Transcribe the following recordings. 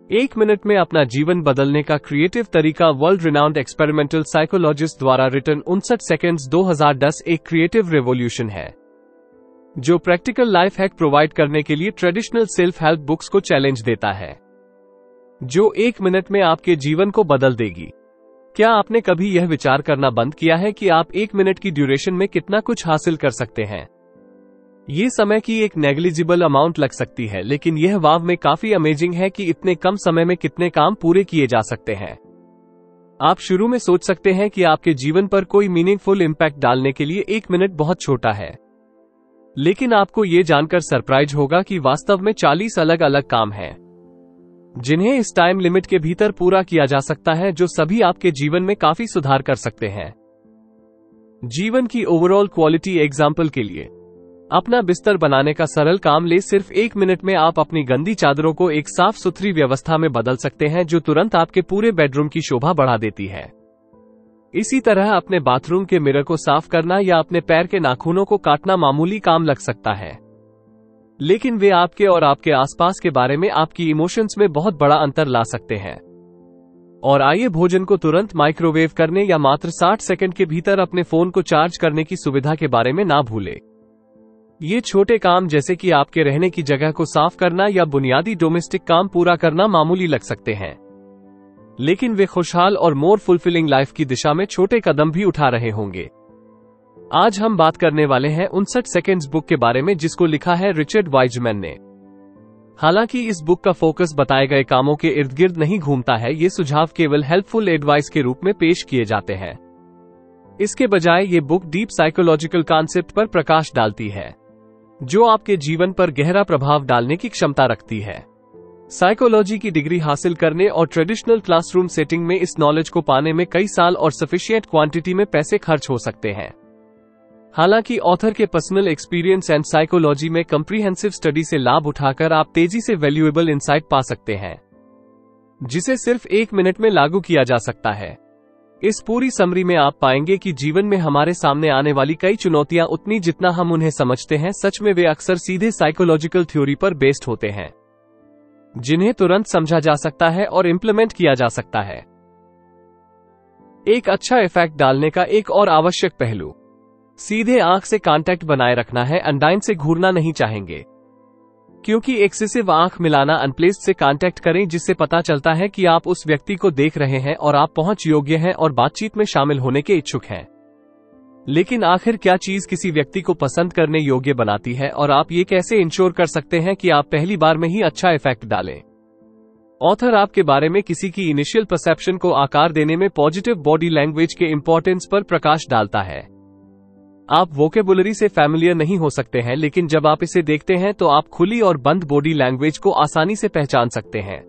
एक मिनट में अपना जीवन बदलने का क्रिएटिव तरीका वर्ल्ड रिनाउंड एक्सपेरिमेंटल साइकोलॉजिस्ट द्वारा रिटन 59 सेकेंड्स 2010 एक क्रिएटिव रेवोल्यूशन है जो प्रैक्टिकल लाइफ हैक प्रोवाइड करने के लिए ट्रेडिशनल सेल्फ हेल्प बुक्स को चैलेंज देता है, जो एक मिनट में आपके जीवन को बदल देगी। क्या आपने कभी यह विचार करना बंद किया है कि आप एक मिनट की ड्यूरेशन में कितना कुछ हासिल कर सकते हैं? ये समय की एक नेग्लिजिबल अमाउंट लग सकती है, लेकिन यह वाव में काफी अमेजिंग है कि इतने कम समय में कितने काम पूरे किए जा सकते हैं। आप शुरू में सोच सकते हैं कि आपके जीवन पर कोई मीनिंगफुल इम्पैक्ट डालने के लिए एक मिनट बहुत छोटा है, लेकिन आपको ये जानकर सरप्राइज होगा कि वास्तव में 40 अलग अलग काम हैं जिन्हें इस टाइम लिमिट के भीतर पूरा किया जा सकता है, जो सभी आपके जीवन में काफी सुधार कर सकते हैं। जीवन की ओवरऑल क्वालिटी एग्जाम्पल के लिए, अपना बिस्तर बनाने का सरल काम ले सिर्फ एक मिनट में आप अपनी गंदी चादरों को एक साफ सुथरी व्यवस्था में बदल सकते हैं, जो तुरंत आपके पूरे बेडरूम की शोभा बढ़ा देती है। इसी तरह अपने बाथरूम के मिरर को साफ करना या अपने पैर के नाखूनों को काटना मामूली काम लग सकता है, लेकिन वे आपके और आपके आसपास के बारे में आपकी इमोशंस में बहुत बड़ा अंतर ला सकते हैं। और आइए भोजन को तुरंत माइक्रोवेव करने या मात्र 60 सेकंड के भीतर अपने फोन को चार्ज करने की सुविधा के बारे में ना भूलें। ये छोटे काम जैसे कि आपके रहने की जगह को साफ करना या बुनियादी डोमेस्टिक काम पूरा करना मामूली लग सकते हैं, लेकिन वे खुशहाल और मोर फुलफिलिंग लाइफ की दिशा में छोटे कदम भी उठा रहे होंगे। आज हम बात करने वाले हैं 59 सेकेंड्स बुक के बारे में, जिसको लिखा है रिचर्ड वाइजमैन ने। हालांकि इस बुक का फोकस बताए गए कामों के इर्द गिर्द नहीं घूमता है, ये सुझाव केवल हेल्पफुल एडवाइस के रूप में पेश किए जाते हैं। इसके बजाय ये बुक डीप साइकोलॉजिकल कॉन्सेप्ट पर प्रकाश डालती है, जो आपके जीवन पर गहरा प्रभाव डालने की क्षमता रखती है। साइकोलॉजी की डिग्री हासिल करने और ट्रेडिशनल क्लासरूम सेटिंग में इस नॉलेज को पाने में कई साल और सफिशिएंट क्वांटिटी में पैसे खर्च हो सकते हैं। हालांकि ऑथर के पर्सनल एक्सपीरियंस एंड साइकोलॉजी में कंप्रीहेंसिव स्टडी से लाभ उठाकर आप तेजी से वैल्यूएबल इंसाइट पा सकते हैं, जिसे सिर्फ एक मिनट में लागू किया जा सकता है। इस पूरी समरी में आप पाएंगे कि जीवन में हमारे सामने आने वाली कई चुनौतियां उतनी जितना हम उन्हें समझते हैं, सच में वे अक्सर सीधे साइकोलॉजिकल थ्योरी पर बेस्ड होते हैं, जिन्हें तुरंत समझा जा सकता है और इम्प्लीमेंट किया जा सकता है। एक अच्छा इफेक्ट डालने का एक और आवश्यक पहलू, सीधे आंख से कांटेक्ट बनाए रखना है। अनडाइन से घूरना नहीं चाहेंगे, क्योंकि एक्सेसिव आंख मिलाना अनप्लेस्ड से कांटेक्ट करें, जिससे पता चलता है कि आप उस व्यक्ति को देख रहे हैं और आप पहुंच योग्य हैं और बातचीत में शामिल होने के इच्छुक हैं। लेकिन आखिर क्या चीज किसी व्यक्ति को पसंद करने योग्य बनाती है, और आप ये कैसे इंश्योर कर सकते हैं कि आप पहली बार में ही अच्छा इफेक्ट डालें? ऑथर आपके बारे में किसी की इनिशियल परसेप्शन को आकार देने में पॉजिटिव बॉडी लैंग्वेज के इंपॉर्टेंस पर प्रकाश डालता है। आप वोकेबुलरी से फैमिलियर नहीं हो सकते हैं, लेकिन जब आप इसे देखते हैं तो आप खुली और बंद बॉडी लैंग्वेज को आसानी से पहचान सकते हैं।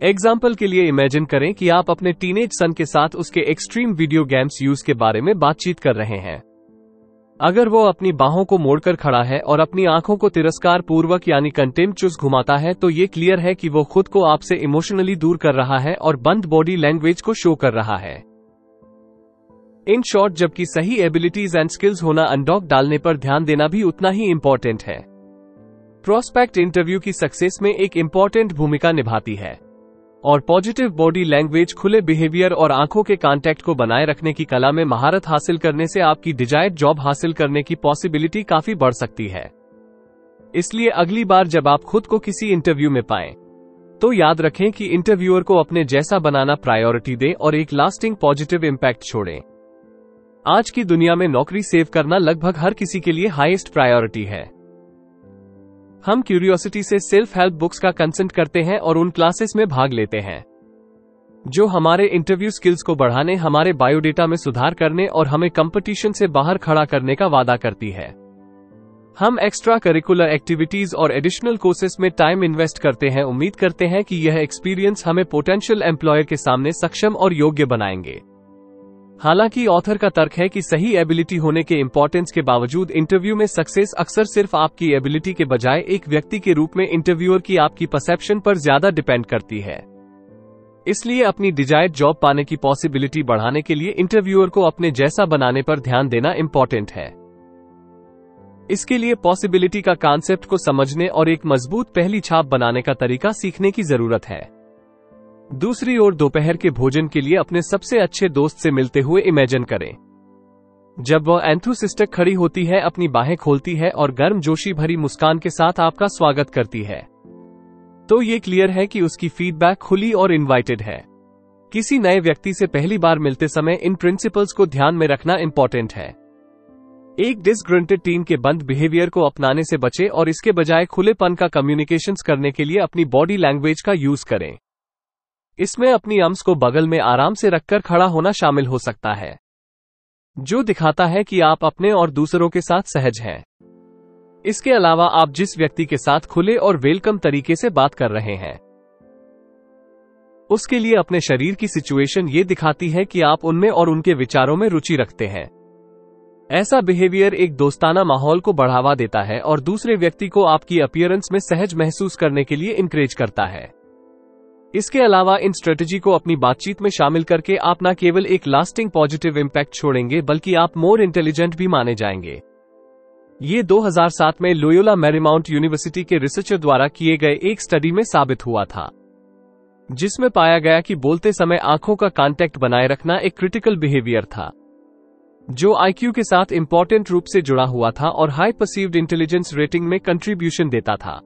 एग्जाम्पल के लिए इमेजिन करें कि आप अपने टीनेज सन के साथ उसके एक्सट्रीम वीडियो गेम्स यूज के बारे में बातचीत कर रहे हैं। अगर वो अपनी बाहों को मोड़कर खड़ा है और अपनी आंखों को तिरस्कार पूर्वक यानी कंटेम्पचुअस घुमाता है, तो ये क्लियर है कि वो खुद को आपसे इमोशनली दूर कर रहा है और बंद बॉडी लैंग्वेज को शो कर रहा है। इन शॉर्ट, जबकि सही एबिलिटीज एंड स्किल्स होना, अनडॉक डालने पर ध्यान देना भी उतना ही इंपॉर्टेंट है। प्रोस्पेक्ट इंटरव्यू की सक्सेस में एक इंपॉर्टेंट भूमिका निभाती है, और पॉजिटिव बॉडी लैंग्वेज, खुले बिहेवियर और आंखों के कांटेक्ट को बनाए रखने की कला में महारत हासिल करने से आपकी डिजायर्ड जॉब हासिल करने की पॉसिबिलिटी काफी बढ़ सकती है। इसलिए अगली बार जब आप खुद को किसी इंटरव्यू में पाएं, तो याद रखें कि इंटरव्यूअर को अपने जैसा बनाना प्रायोरिटी दें और एक लास्टिंग पॉजिटिव इम्पैक्ट छोड़ें। आज की दुनिया में नौकरी सेव करना लगभग हर किसी के लिए हाईएस्ट प्रायोरिटी है। हम क्यूरियोसिटी से सेल्फ हेल्प बुक्स का कंसल्ट करते हैं और उन क्लासेस में भाग लेते हैं जो हमारे इंटरव्यू स्किल्स को बढ़ाने, हमारे बायोडेटा में सुधार करने और हमें कंपटीशन से बाहर खड़ा करने का वादा करती है। हम एक्स्ट्रा करिकुलर एक्टिविटीज और एडिशनल कोर्सेस में टाइम इन्वेस्ट करते हैं, उम्मीद करते हैं कि यह एक्सपीरियंस हमें पोटेंशियल एम्प्लॉयर के सामने सक्षम और योग्य बनाएंगे। हालांकि ऑथर का तर्क है कि सही एबिलिटी होने के इंपॉर्टेंस के बावजूद इंटरव्यू में सक्सेस अक्सर सिर्फ आपकी एबिलिटी के बजाय एक व्यक्ति के रूप में इंटरव्यूअर की आपकी परसेप्शन पर ज्यादा डिपेंड करती है। इसलिए अपनी डिजायर्ड जॉब पाने की पॉसिबिलिटी बढ़ाने के लिए इंटरव्यूअर को अपने जैसा बनाने पर ध्यान देना इंपॉर्टेंट है। इसके लिए पॉसिबिलिटी का कॉन्सेप्ट को समझने और एक मजबूत पहली छाप बनाने का तरीका सीखने की जरूरत है। दूसरी ओर दोपहर के भोजन के लिए अपने सबसे अच्छे दोस्त से मिलते हुए इमेजिन करें। जब वह एंथुसिस्टिक खड़ी होती है, अपनी बाहें खोलती है और गर्मजोशी भरी मुस्कान के साथ आपका स्वागत करती है, तो ये क्लियर है कि उसकी फीडबैक खुली और इनवाइटेड है। किसी नए व्यक्ति से पहली बार मिलते समय इन प्रिंसिपल्स को ध्यान में रखना इंपॉर्टेंट है। एक डिसग्रंटेड टीम के बंद बिहेवियर को अपनाने से बचें और इसके बजाय खुलेपन का कम्युनिकेशंस करने के लिए अपनी बॉडी लैंग्वेज का यूज करें। इसमें अपनी आर्म्स को बगल में आराम से रखकर खड़ा होना शामिल हो सकता है, जो दिखाता है कि आप अपने और दूसरों के साथ सहज हैं। इसके अलावा आप जिस व्यक्ति के साथ खुले और वेलकम तरीके से बात कर रहे हैं, उसके लिए अपने शरीर की सिचुएशन ये दिखाती है कि आप उनमें और उनके विचारों में रुचि रखते हैं। ऐसा बिहेवियर एक दोस्ताना माहौल को बढ़ावा देता है और दूसरे व्यक्ति को आपकी अपीयरेंस में सहज महसूस करने के लिए इनकरेज करता है। इसके अलावा इन स्ट्रेटजी को अपनी बातचीत में शामिल करके आप न केवल एक लास्टिंग पॉजिटिव इंपैक्ट छोड़ेंगे, बल्कि आप मोर इंटेलिजेंट भी माने जाएंगे। ये 2007 में लोयोला मैरीमाउंट यूनिवर्सिटी के रिसर्चर द्वारा किए गए एक स्टडी में साबित हुआ था, जिसमें पाया गया कि बोलते समय आंखों का कांटेक्ट बनाए रखना एक क्रिटिकल बिहेवियर था, जो आईक्यू के साथ इंपॉर्टेंट रूप से जुड़ा हुआ था और हाई परसीव्ड इंटेलिजेंस रेटिंग में कंट्रीब्यूशन देता था।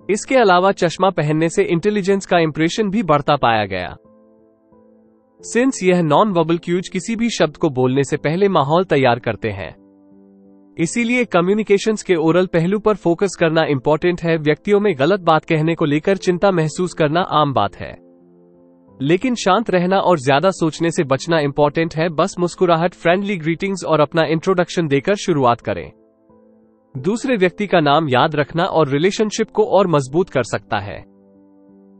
इसके अलावा चश्मा पहनने से इंटेलिजेंस का इंप्रेशन भी बढ़ता पाया गया, सिंस यह नॉन वर्बल क्यूज किसी भी शब्द को बोलने से पहले माहौल तैयार करते हैं। इसीलिए कम्युनिकेशंस के ओरल पहलू पर फोकस करना इंपॉर्टेंट है। व्यक्तियों में गलत बात कहने को लेकर चिंता महसूस करना आम बात है, लेकिन शांत रहना और ज्यादा सोचने से बचना इंपॉर्टेंट है। बस मुस्कुराहट, फ्रेंडली ग्रीटिंग्स और अपना इंट्रोडक्शन देकर शुरुआत करें। दूसरे व्यक्ति का नाम याद रखना और रिलेशनशिप को और मजबूत कर सकता है।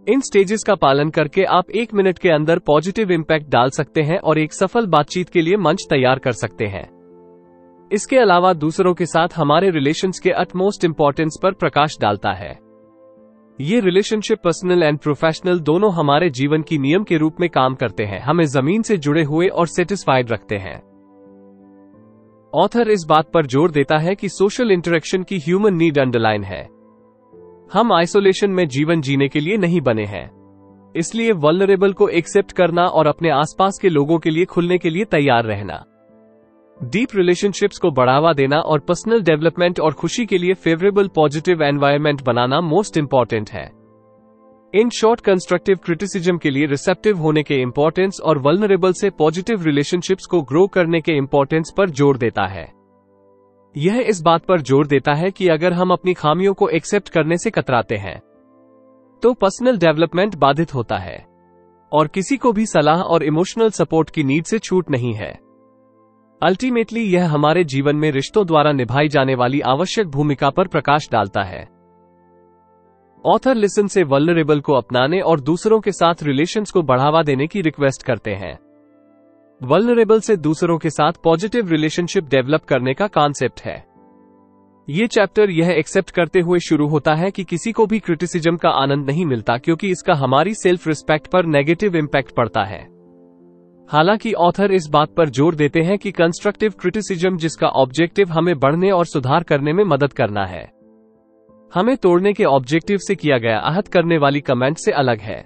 इन स्टेजेस का पालन करके आप 1 मिनट के अंदर पॉजिटिव इंपैक्ट डाल सकते हैं और एक सफल बातचीत के लिए मंच तैयार कर सकते हैं। इसके अलावा दूसरों के साथ हमारे रिलेशंस के अटमोस्ट इंपॉर्टेंस पर प्रकाश डालता है। ये रिलेशनशिप पर्सनल एंड प्रोफेशनल दोनों हमारे जीवन की नियम के रूप में काम करते हैं, हमें जमीन से जुड़े हुए और सेटिस्फाइड रखते हैं। ऑथर इस बात पर जोर देता है कि सोशल इंटरेक्शन की ह्यूमन नीड अंडरलाइन है। हम आइसोलेशन में जीवन जीने के लिए नहीं बने हैं, इसलिए वल्नरेबल को एक्सेप्ट करना और अपने आसपास के लोगों के लिए खुलने के लिए तैयार रहना, डीप रिलेशनशिप्स को बढ़ावा देना और पर्सनल डेवलपमेंट और खुशी के लिए फेवरेबल पॉजिटिव एनवायरनमेंट बनाना मोस्ट इंपॉर्टेंट है। इन शॉर्ट, कंस्ट्रक्टिव क्रिटिसिज्म के लिए रिसेप्टिव होने के इंपॉर्टेंस और वल्नरेबल से पॉजिटिव रिलेशनशिप्स को ग्रो करने के इंपॉर्टेंस पर जोर देता है। यह इस बात पर जोर देता है कि अगर हम अपनी खामियों को एक्सेप्ट करने से कतराते हैं, तो पर्सनल डेवलपमेंट बाधित होता है और किसी को भी सलाह और इमोशनल सपोर्ट की नीड से छूट नहीं है। अल्टीमेटली यह हमारे जीवन में रिश्तों द्वारा निभाई जाने वाली आवश्यक भूमिका पर प्रकाश डालता है। ऑथर लिसन से वल्नरेबल को अपनाने और दूसरों के साथ रिलेशंस को बढ़ावा देने की रिक्वेस्ट करते हैं। वल्नरेबल से दूसरों के साथ पॉजिटिव रिलेशनशिप डेवलप करने का कॉन्सेप्ट है। ये चैप्टर यह एक्सेप्ट करते हुए शुरू होता है कि किसी को भी क्रिटिसिज्म का आनंद नहीं मिलता, क्योंकि इसका हमारी सेल्फ रिस्पेक्ट पर नेगेटिव इंपैक्ट पड़ता है। हालांकि ऑथर इस बात पर जोर देते हैं कि कंस्ट्रक्टिव क्रिटिसिज्म, जिसका ऑब्जेक्टिव हमें बढ़ने और सुधार करने में मदद करना है, हमें तोड़ने के ऑब्जेक्टिव से किया गया आहत करने वाली कमेंट से अलग है।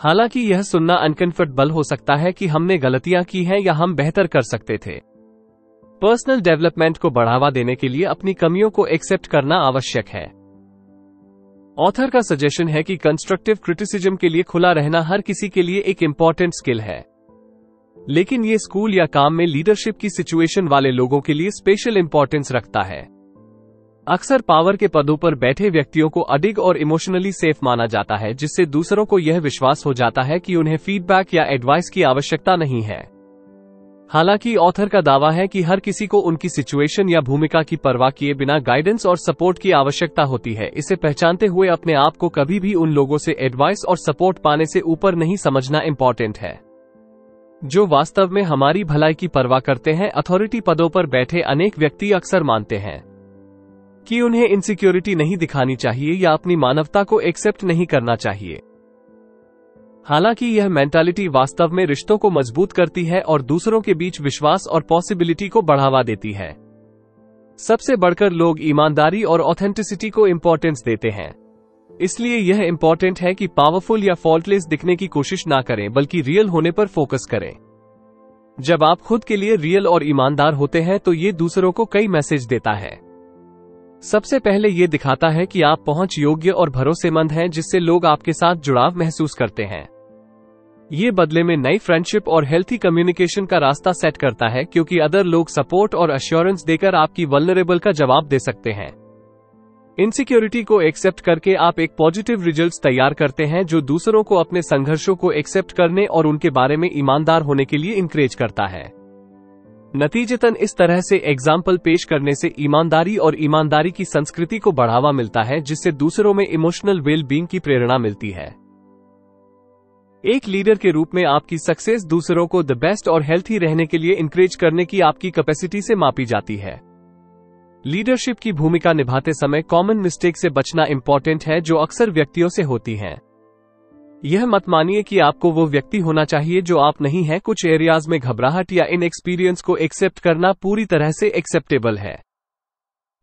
हालांकि यह सुनना अनकंफर्टेबल हो सकता है कि हमने गलतियां की हैं या हम बेहतर कर सकते थे। पर्सनल डेवलपमेंट को बढ़ावा देने के लिए अपनी कमियों को एक्सेप्ट करना आवश्यक है। ऑथर का सजेशन है कि कंस्ट्रक्टिव क्रिटिसिज्म के लिए खुला रहना हर किसी के लिए एक इंपॉर्टेंट स्किल है, लेकिन ये स्कूल या काम में लीडरशिप की सिचुएशन वाले लोगों के लिए स्पेशल इंपॉर्टेंस रखता है। अक्सर पावर के पदों पर बैठे व्यक्तियों को अडिग और इमोशनली सेफ माना जाता है, जिससे दूसरों को यह विश्वास हो जाता है कि उन्हें फीडबैक या एडवाइस की आवश्यकता नहीं है। हालांकि ऑथर का दावा है कि हर किसी को उनकी सिचुएशन या भूमिका की परवाह किए बिना गाइडेंस और सपोर्ट की आवश्यकता होती है। इसे पहचानते हुए अपने आप को कभी भी उन लोगों से एडवाइस और सपोर्ट पाने से ऊपर नहीं समझना इंपॉर्टेंट है, जो वास्तव में हमारी भलाई की परवाह करते हैं। अथॉरिटी पदों पर बैठे अनेक व्यक्ति अक्सर मानते हैं कि उन्हें इनसिक्योरिटी नहीं दिखानी चाहिए या अपनी मानवता को एक्सेप्ट नहीं करना चाहिए। हालांकि यह मेंटालिटी वास्तव में रिश्तों को मजबूत करती है और दूसरों के बीच विश्वास और पॉसिबिलिटी को बढ़ावा देती है। सबसे बढ़कर लोग ईमानदारी और ऑथेंटिसिटी को इंपॉर्टेंस देते हैं। इसलिए यह इंपॉर्टेंट है कि पावरफुल या फॉल्टलेस दिखने की कोशिश ना करें, बल्कि रियल होने पर फोकस करें। जब आप खुद के लिए रियल और ईमानदार होते हैं तो ये दूसरों को कई मैसेज देता है। सबसे पहले ये दिखाता है कि आप पहुंच योग्य और भरोसेमंद हैं, जिससे लोग आपके साथ जुड़ाव महसूस करते हैं। ये बदले में नई फ्रेंडशिप और हेल्थी कम्युनिकेशन का रास्ता सेट करता है, क्योंकि अदर लोग सपोर्ट और अश्योरेंस देकर आपकी वल्नरेबल का जवाब दे सकते हैं। इनसिक्योरिटी को एक्सेप्ट करके आप एक पॉजिटिव रिजल्ट्स तैयार करते हैं, जो दूसरों को अपने संघर्षों को एक्सेप्ट करने और उनके बारे में ईमानदार होने के लिए इंकरेज करता है। नतीजतन इस तरह से एग्जाम्पल पेश करने से ईमानदारी और ईमानदारी की संस्कृति को बढ़ावा मिलता है, जिससे दूसरों में इमोशनल वेल बीइंग की प्रेरणा मिलती है। एक लीडर के रूप में आपकी सक्सेस दूसरों को द बेस्ट और हेल्थी रहने के लिए इंकरेज करने की आपकी कैपेसिटी से मापी जाती है। लीडरशिप की भूमिका निभाते समय कॉमन मिस्टेक से बचना इंपॉर्टेंट है, जो अक्सर व्यक्तियों से होती हैं। यह मत मानिए कि आपको वो व्यक्ति होना चाहिए जो आप नहीं हैं। कुछ एरियाज में घबराहट या इन एक्सपीरियंस को एक्सेप्ट करना पूरी तरह से एक्सेप्टेबल है।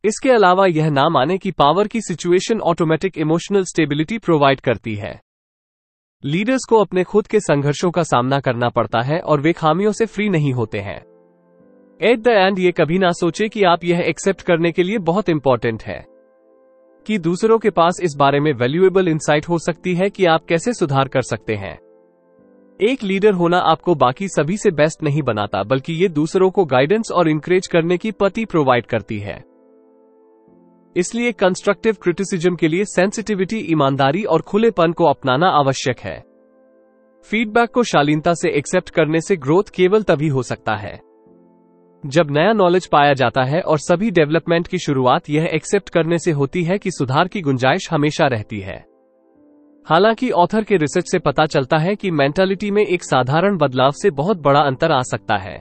इसके अलावा यह ना माने कि पावर की situation automatic emotional stability provide करती है। लीडर्स को अपने खुद के संघर्षों का सामना करना पड़ता है और वे खामियों से फ्री नहीं होते हैं। एट द एंड ये कभी ना सोचे कि आप यह एक्सेप्ट करने के लिए बहुत इंपॉर्टेंट है कि दूसरों के पास इस बारे में वैल्यूएबल इंसाइट हो सकती है कि आप कैसे सुधार कर सकते हैं। एक लीडर होना आपको बाकी सभी से बेस्ट नहीं बनाता, बल्कि ये दूसरों को गाइडेंस और इंकरेज करने की पति प्रोवाइड करती है। इसलिए कंस्ट्रक्टिव क्रिटिसिज्म के लिए सेंसिटिविटी, ईमानदारी और खुलेपन को अपनाना आवश्यक है। फीडबैक को शालीनता से एक्सेप्ट करने से ग्रोथ केवल तभी हो सकता है जब नया नॉलेज पाया जाता है, और सभी डेवलपमेंट की शुरुआत यह एक्सेप्ट करने से होती है कि सुधार की गुंजाइश हमेशा रहती है। हालांकि ऑथर के रिसर्च से पता चलता है कि मेंटालिटी में एक साधारण बदलाव से बहुत बड़ा अंतर आ सकता है।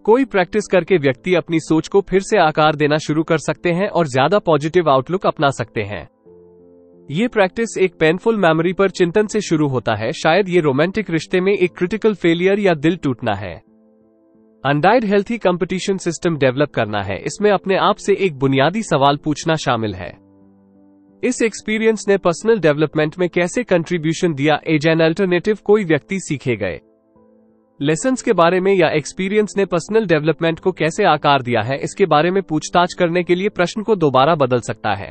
कोई प्रैक्टिस करके व्यक्ति अपनी सोच को फिर से आकार देना शुरू कर सकते हैं और ज्यादा पॉजिटिव आउटलुक अपना सकते हैं। ये प्रैक्टिस एक पेनफुल मेमोरी पर चिंतन से शुरू होता है। शायद ये रोमांटिक रिश्ते में एक क्रिटिकल फेलियर या दिल टूटना है। अनडाइड हेल्थी कंपटीशन सिस्टम डेवलप करना है। इसमें अपने आप से एक बुनियादी सवाल पूछना शामिल है। इस एक्सपीरियंस ने पर्सनल डेवलपमेंट में कैसे कंट्रीब्यूशन दिया? एज एन अल्टरनेटिव कोई व्यक्ति सीखे गए लेसन्स के बारे में या एक्सपीरियंस ने पर्सनल डेवलपमेंट को कैसे आकार दिया है, इसके बारे में पूछताछ करने के लिए प्रश्न को दोबारा बदल सकता है।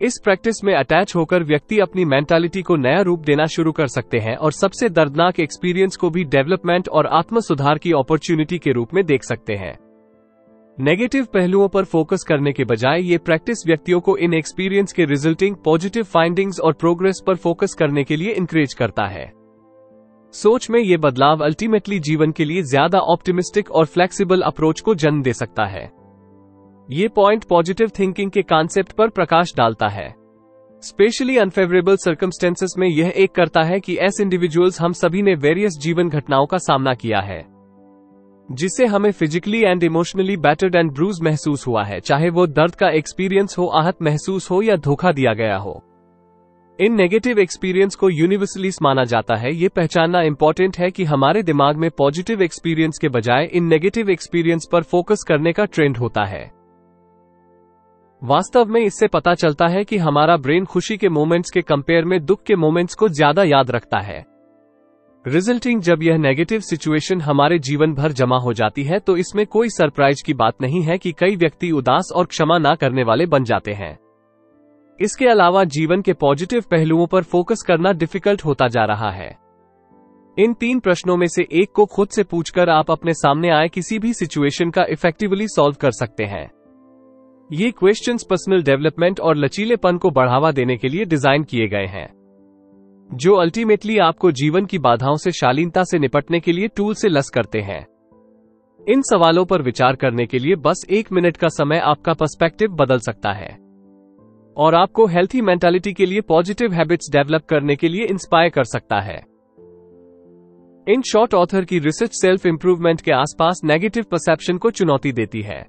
इस प्रैक्टिस में अटैच होकर व्यक्ति अपनी मेंटालिटी को नया रूप देना शुरू कर सकते हैं और सबसे दर्दनाक एक्सपीरियंस को भी डेवलपमेंट और आत्म सुधार की अपॉर्चुनिटी के रूप में देख सकते हैं। नेगेटिव पहलुओं पर फोकस करने के बजाय ये प्रैक्टिस व्यक्तियों को इन एक्सपीरियंस के रिजल्टिंग पॉजिटिव फाइंडिंग्स और प्रोग्रेस पर फोकस करने के लिए इंकरेज करता है। सोच में ये बदलाव अल्टीमेटली जीवन के लिए ज्यादा ऑप्टिमिस्टिक और फ्लेक्सिबल अप्रोच को जन्म दे सकता है। ये पॉइंट पॉजिटिव थिंकिंग के कॉन्सेप्ट पर प्रकाश डालता है। स्पेशली अनफेवरेबल सर्कमस्टेंसेस में यह एक करता है कि एस इंडिविजुअल्स हम सभी ने वेरियस जीवन घटनाओं का सामना किया है, जिससे हमें physically and emotionally battered and bruised महसूस हुआ है, चाहे वो दर्द का एक्सपीरियंस हो, आहत महसूस हो या धोखा दिया गया हो। इन नेगेटिव एक्सपीरियंस को यूनिवर्सली माना जाता है। ये पहचानना इंपॉर्टेंट है कि हमारे दिमाग में पॉजिटिव एक्सपीरियंस के बजाय इन नेगेटिव एक्सपीरियंस पर फोकस करने का ट्रेंड होता है। वास्तव में इससे पता चलता है कि हमारा ब्रेन खुशी के मोमेंट्स के कंपेयर में दुख के मोमेंट्स को ज्यादा याद रखता है। रिजल्टिंग जब यह नेगेटिव सिचुएशन हमारे जीवन भर जमा हो जाती है, तो इसमें कोई सरप्राइज की बात नहीं है कि कई व्यक्ति उदास और क्षमा ना करने वाले बन जाते हैं। इसके अलावा जीवन के पॉजिटिव पहलुओं पर फोकस करना डिफिकल्ट होता जा रहा है। इन 3 प्रश्नों में से एक को खुद से पूछकर आप अपने सामने आए किसी भी सिचुएशन का इफेक्टिवली सॉल्व कर सकते हैं। ये क्वेश्चंस पर्सनल डेवलपमेंट और लचीलेपन को बढ़ावा देने के लिए डिजाइन किए गए हैं, जो अल्टीमेटली आपको जीवन की बाधाओं से शालीनता से निपटने के लिए टूल से लैस करते हैं। इन सवालों पर विचार करने के लिए बस 1 मिनट का समय आपका पर्सपेक्टिव बदल सकता है और आपको हेल्थी मेंटालिटी के लिए पॉजिटिव हैबिट्स डेवलप करने के लिए इंस्पायर कर सकता है। इन शॉर्ट, ऑथर की रिसर्च सेल्फ इंप्रूवमेंट के आसपास नेगेटिव परसेप्शन को चुनौती देती है,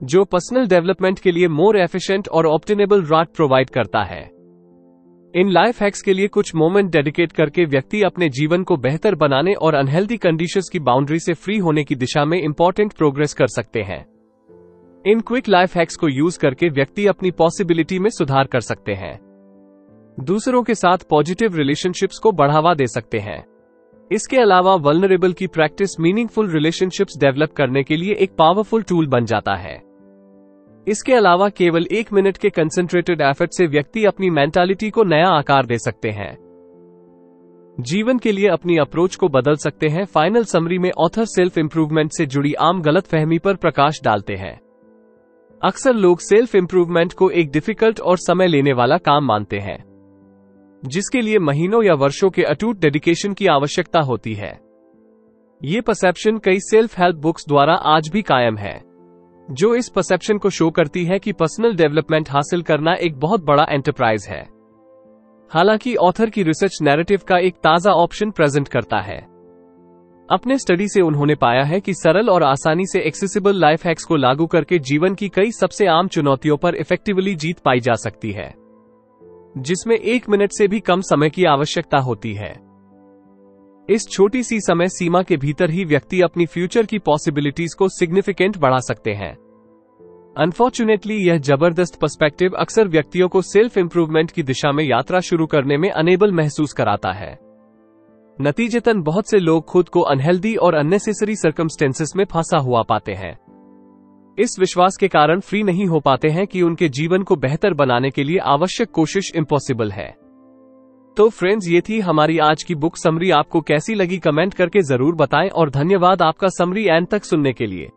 जो पर्सनल डेवलपमेंट के लिए मोर एफिशिएंट और ऑप्टिनेबल राट प्रोवाइड करता है। इन लाइफ हैक्स के लिए कुछ मोमेंट डेडिकेट करके व्यक्ति अपने जीवन को बेहतर बनाने और अनहेल्दी कंडीशंस की बाउंड्री से फ्री होने की दिशा में इंपॉर्टेंट प्रोग्रेस कर सकते हैं। इन क्विक लाइफ हैक्स को यूज करके व्यक्ति अपनी पॉसिबिलिटी में सुधार कर सकते हैं, दूसरों के साथ पॉजिटिव रिलेशनशिप्स को बढ़ावा दे सकते हैं। इसके अलावा वल्नरेबल की प्रैक्टिस मीनिंगफुल रिलेशनशिप्स डेवलप करने के लिए एक पावरफुल टूल बन जाता है। इसके अलावा केवल 1 मिनट के कंसंट्रेटेड एफर्ट से व्यक्ति अपनी मेंटालिटी को नया आकार दे सकते हैं, जीवन के लिए अपनी अप्रोच को बदल सकते हैं। फाइनल समरी में ऑथर सेल्फ इंप्रूवमेंट से जुड़ी आम गलतफहमी पर प्रकाश डालते हैं। अक्सर लोग सेल्फ इंप्रूवमेंट को एक डिफिकल्ट और समय लेने वाला काम मानते हैं, जिसके लिए महीनों या वर्षों के अटूट डेडिकेशन की आवश्यकता होती है। ये परसेप्शन कई सेल्फ हेल्प बुक्स द्वारा आज भी कायम है, जो इस परसेप्शन को शो करती है कि पर्सनल डेवलपमेंट हासिल करना एक बहुत बड़ा एंटरप्राइज है। हालांकि ऑथर की रिसर्च नैरेटिव का एक ताजा ऑप्शन प्रेजेंट करता है। अपने स्टडी से उन्होंने पाया है कि सरल और आसानी से एक्सेसिबल लाइफ हैक्स को लागू करके जीवन की कई सबसे आम चुनौतियों पर इफेक्टिवली जीत पाई जा सकती है, जिसमें 1 मिनट से भी कम समय की आवश्यकता होती है। इस छोटी सी समय सीमा के भीतर ही व्यक्ति अपनी फ्यूचर की पॉसिबिलिटीज को सिग्निफिकेंट बढ़ा सकते हैं। अनफॉर्चुनेटली यह जबरदस्त पर्सपेक्टिव अक्सर व्यक्तियों को सेल्फ इंप्रूवमेंट की दिशा में यात्रा शुरू करने में अनेबल महसूस कराता है। नतीजतन बहुत से लोग खुद को अनहेल्दी और अननेसेसरी सर्कमस्टेंसेस में फंसा हुआ पाते हैं। इस विश्वास के कारण फ्री नहीं हो पाते हैं कि उनके जीवन को बेहतर बनाने के लिए आवश्यक कोशिश इम्पॉसिबल है। तो फ्रेंड्स, ये थी हमारी आज की बुक समरी। आपको कैसी लगी कमेंट करके जरूर बताएं और धन्यवाद आपका समरी एंड तक सुनने के लिए।